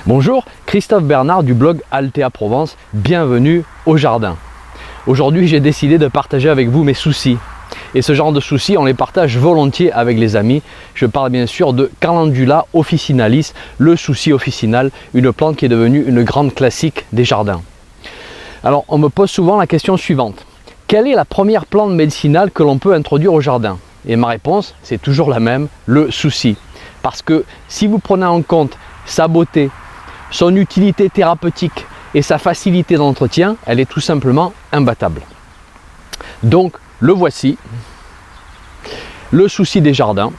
Bonjour, Christophe Bernard du blog Altea Provence, bienvenue au jardin. Aujourd'hui j'ai décidé de partager avec vous mes soucis. Et ce genre de soucis on les partage volontiers avec les amis. Je parle bien sûr de Calendula officinalis, le souci officinal, une plante qui est devenue une grande classique des jardins. Alors on me pose souvent la question suivante. Quelle est la première plante médicinale que l'on peut introduire au jardin? Et ma réponse c'est toujours la même, le souci. Parce que si vous prenez en compte sa beauté, son utilité thérapeutique et sa facilité d'entretien, elle est tout simplement imbattable. Donc le voici, le souci des jardins.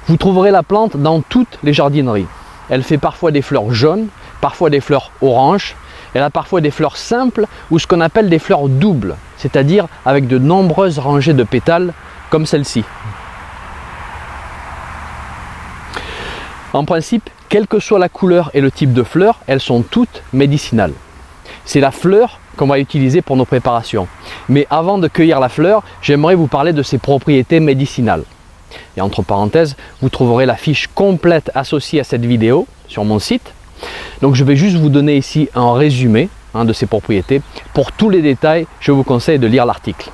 Vous trouverez la plante dans toutes les jardineries. Elle fait parfois des fleurs jaunes, parfois des fleurs oranges. Elle a parfois des fleurs simples ou ce qu'on appelle des fleurs doubles, c'est-à-dire avec de nombreuses rangées de pétales comme celle-ci. En principe, quelle que soit la couleur et le type de fleurs, elles sont toutes médicinales. C'est la fleur qu'on va utiliser pour nos préparations. Mais avant de cueillir la fleur, j'aimerais vous parler de ses propriétés médicinales. Et entre parenthèses, vous trouverez la fiche complète associée à cette vidéo sur mon site. Donc je vais juste vous donner ici un résumé de ses propriétés. Pour tous les détails, je vous conseille de lire l'article.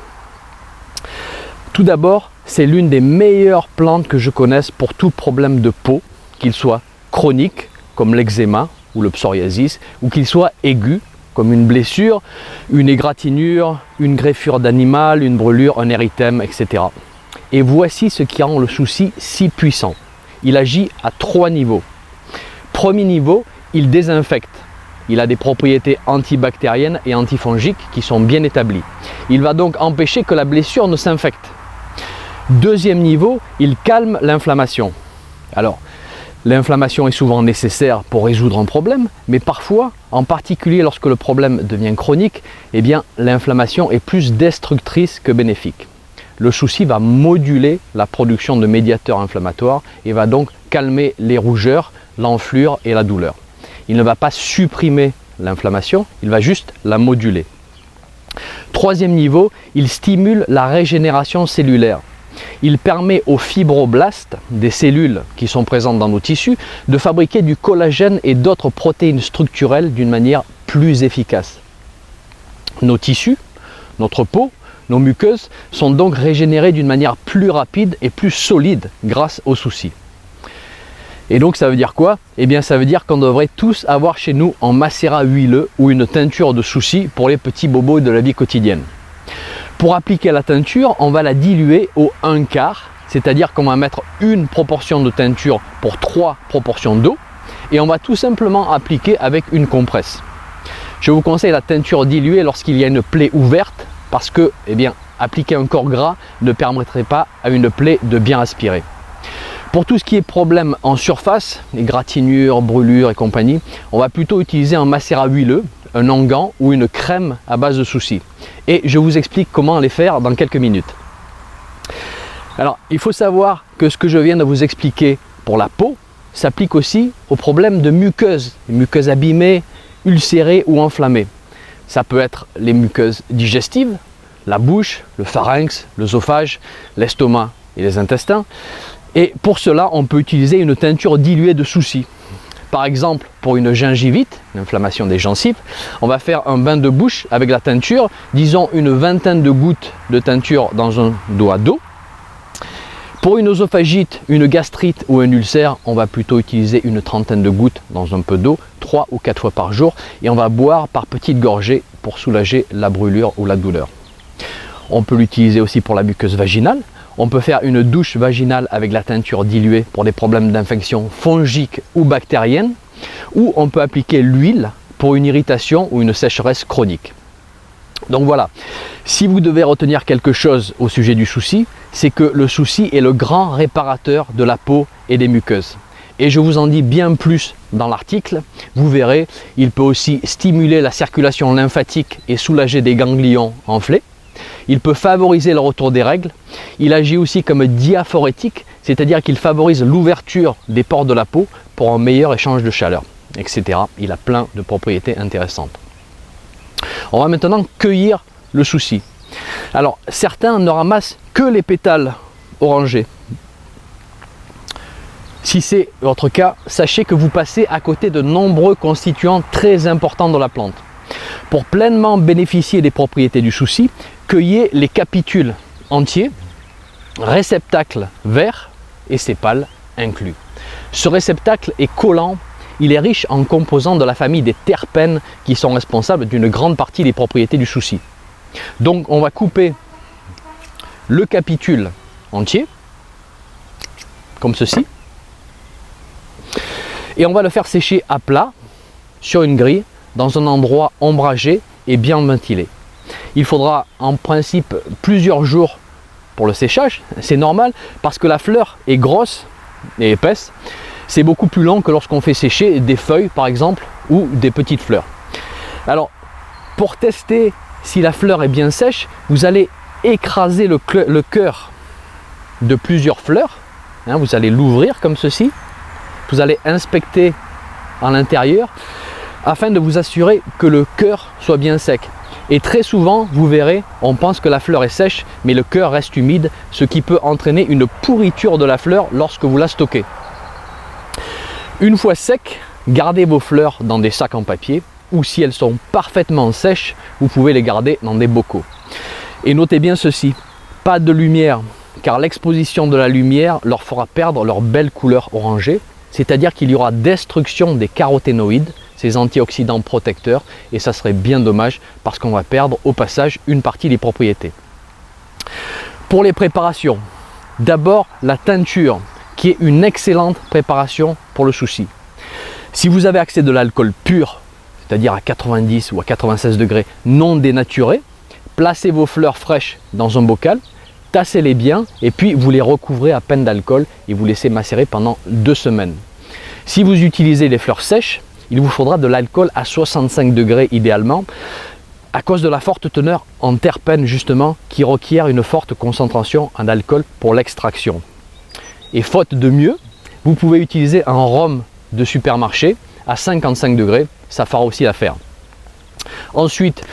Tout d'abord, c'est l'une des meilleures plantes que je connaisse pour tout problème de peau, qu'il soit chronique, comme l'eczéma ou le psoriasis, ou qu'il soit aigu, comme une blessure, une égratignure, une greffure d'animal, une brûlure, un érythème, etc. Et voici ce qui rend le souci si puissant. Il agit à 3 niveaux. Premier niveau, il désinfecte. Il a des propriétés antibactériennes et antifongiques qui sont bien établies. Il va donc empêcher que la blessure ne s'infecte. Deuxième niveau, il calme l'inflammation. Alors, l'inflammation est souvent nécessaire pour résoudre un problème, mais parfois, en particulier lorsque le problème devient chronique, eh bien, l'inflammation est plus destructrice que bénéfique. Le souci va moduler la production de médiateurs inflammatoires et va donc calmer les rougeurs, l'enflure et la douleur. Il ne va pas supprimer l'inflammation, il va juste la moduler. Troisième niveau, il stimule la régénération cellulaire. Il permet aux fibroblastes, des cellules qui sont présentes dans nos tissus, de fabriquer du collagène et d'autres protéines structurelles d'une manière plus efficace. Nos tissus, notre peau, nos muqueuses sont donc régénérées d'une manière plus rapide et plus solide grâce au souci. Et donc ça veut dire quoi? Eh bien ça veut dire qu'on devrait tous avoir chez nous un macérat huileux ou une teinture de souci pour les petits bobos de la vie quotidienne. Pour appliquer la teinture, on va la diluer au 1/4, c'est-à-dire qu'on va mettre une proportion de teinture pour 3 proportions d'eau et on va tout simplement appliquer avec une compresse. Je vous conseille la teinture diluée lorsqu'il y a une plaie ouverte parce que, eh bien, appliquer un corps gras ne permettrait pas à une plaie de bien aspirer. Pour tout ce qui est problème en surface, égratignures, brûlures et compagnie, on va plutôt utiliser un macérat huileux, un onguent ou une crème à base de souci. Et je vous explique comment les faire dans quelques minutes. Alors, il faut savoir que ce que je viens de vous expliquer pour la peau s'applique aussi aux problèmes de muqueuses, les muqueuses abîmées, ulcérées ou enflammées. Ça peut être les muqueuses digestives, la bouche, le pharynx, l'œsophage, l'estomac et les intestins. Et pour cela, on peut utiliser une teinture diluée de souci. Par exemple, pour une gingivite, l'inflammation des gencives, on va faire un bain de bouche avec la teinture, disons une vingtaine de gouttes de teinture dans un doigt d'eau. Pour une œsophagite, une gastrite ou un ulcère, on va plutôt utiliser une trentaine de gouttes dans un peu d'eau, 3 ou 4 fois par jour, et on va boire par petites gorgées pour soulager la brûlure ou la douleur. On peut l'utiliser aussi pour la muqueuse vaginale. On peut faire une douche vaginale avec la teinture diluée pour des problèmes d'infection fongique ou bactérienne, ou on peut appliquer l'huile pour une irritation ou une sécheresse chronique. Donc voilà, si vous devez retenir quelque chose au sujet du souci, c'est que le souci est le grand réparateur de la peau et des muqueuses. Et je vous en dis bien plus dans l'article. Vous verrez, il peut aussi stimuler la circulation lymphatique et soulager des ganglions enflés. Il peut favoriser le retour des règles. Il agit aussi comme diaphorétique, c'est-à-dire qu'il favorise l'ouverture des pores de la peau pour un meilleur échange de chaleur, etc. Il a plein de propriétés intéressantes. On va maintenant cueillir le souci. Alors, certains ne ramassent que les pétales orangés. Si c'est votre cas, sachez que vous passez à côté de nombreux constituants très importants dans la plante. Pour pleinement bénéficier des propriétés du souci, cueillez les capitules entiers, réceptacles verts et sépales inclus. Ce réceptacle est collant, il est riche en composants de la famille des terpènes qui sont responsables d'une grande partie des propriétés du souci. Donc on va couper le capitule entier, comme ceci, et on va le faire sécher à plat sur une grille dans un endroit ombragé et bien ventilé. Il faudra en principe plusieurs jours pour le séchage, c'est normal parce que la fleur est grosse et épaisse. C'est beaucoup plus long que lorsqu'on fait sécher des feuilles par exemple ou des petites fleurs. Alors pour tester si la fleur est bien sèche, vous allez écraser le cœur de plusieurs fleurs. Vous allez l'ouvrir comme ceci. Vous allez inspecter à l'intérieur afin de vous assurer que le cœur soit bien sec. Et très souvent, vous verrez, on pense que la fleur est sèche, mais le cœur reste humide, ce qui peut entraîner une pourriture de la fleur lorsque vous la stockez. Une fois sec, gardez vos fleurs dans des sacs en papier, ou si elles sont parfaitement sèches, vous pouvez les garder dans des bocaux. Et notez bien ceci, pas de lumière, car l'exposition de la lumière leur fera perdre leur belle couleur orangée, c'est-à-dire qu'il y aura destruction des caroténoïdes, ces antioxydants protecteurs, et ça serait bien dommage parce qu'on va perdre au passage une partie des propriétés. Pour les préparations, d'abord la teinture, qui est une excellente préparation pour le souci. Si vous avez accès de l'alcool pur, c'est-à-dire à 90 ou à 96 degrés, non dénaturé, placez vos fleurs fraîches dans un bocal, tassez-les bien et puis vous les recouvrez à peine d'alcool et vous laissez macérer pendant 2 semaines. Si vous utilisez les fleurs sèches, il vous faudra de l'alcool à 65 degrés idéalement, à cause de la forte teneur en terpènes justement qui requiert une forte concentration en alcool pour l'extraction. Et faute de mieux, vous pouvez utiliser un rhum de supermarché à 55 degrés, ça fera aussi l'affaire. Ensuite,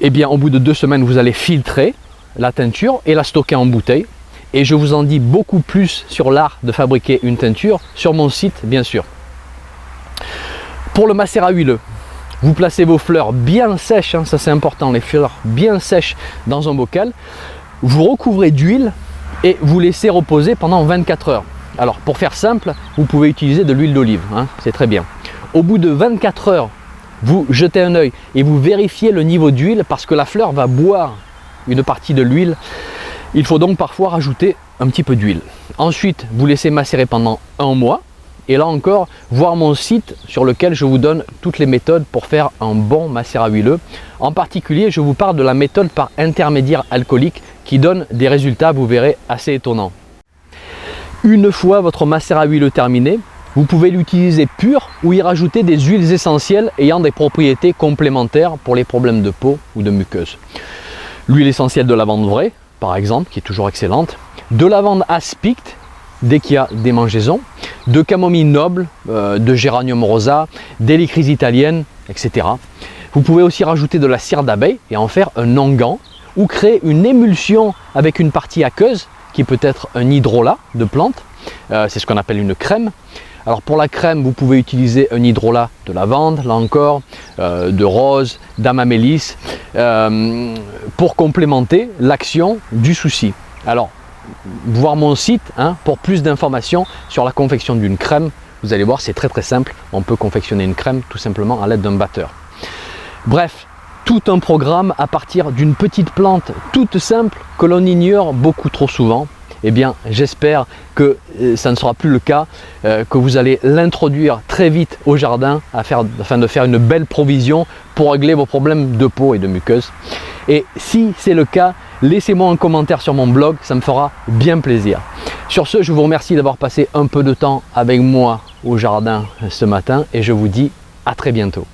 au bout de 2 semaines, vous allez filtrer la teinture et la stocker en bouteille. Et je vous en dis beaucoup plus sur l'art de fabriquer une teinture sur mon site, bien sûr. Pour le macérat huileux, vous placez vos fleurs bien sèches, ça c'est important, les fleurs bien sèches dans un bocal. Vous recouvrez d'huile et vous laissez reposer pendant 24 heures. Alors pour faire simple, vous pouvez utiliser de l'huile d'olive, c'est très bien. Au bout de 24 heures, vous jetez un œil et vous vérifiez le niveau d'huile parce que la fleur va boire une partie de l'huile. Il faut donc parfois rajouter un petit peu d'huile. Ensuite, vous laissez macérer pendant 1 mois. Et là encore, voir mon site sur lequel je vous donne toutes les méthodes pour faire un bon macérat huileux. En particulier, je vous parle de la méthode par intermédiaire alcoolique qui donne des résultats, vous verrez, assez étonnants. Une fois votre macérat huileux terminé, vous pouvez l'utiliser pur ou y rajouter des huiles essentielles ayant des propriétés complémentaires pour les problèmes de peau ou de muqueuse. L'huile essentielle de lavande vraie, par exemple, qui est toujours excellente, de lavande aspicte, dès qu'il y a des mangeaisons, de camomille noble, de géranium rosa, d'hélicryse italienne, etc. Vous pouvez aussi rajouter de la cire d'abeille et en faire un onguent ou créer une émulsion avec une partie aqueuse qui peut être un hydrolat de plante, c'est ce qu'on appelle une crème. Alors pour la crème, vous pouvez utiliser un hydrolat de lavande, là encore, de rose, d'amamélis, pour complémenter l'action du souci. Alors, voir mon site pour plus d'informations sur la confection d'une crème. Vous allez voir, c'est très simple. On peut confectionner une crème tout simplement à l'aide d'un batteur. Bref, tout un programme à partir d'une petite plante toute simple que l'on ignore beaucoup trop souvent. Eh bien, j'espère que ça ne sera plus le cas, que vous allez l'introduire très vite au jardin afin de faire une belle provision pour régler vos problèmes de peau et de muqueuse. Et si c'est le cas, laissez-moi un commentaire sur mon blog, ça me fera bien plaisir. Sur ce, je vous remercie d'avoir passé un peu de temps avec moi au jardin ce matin et je vous dis à très bientôt.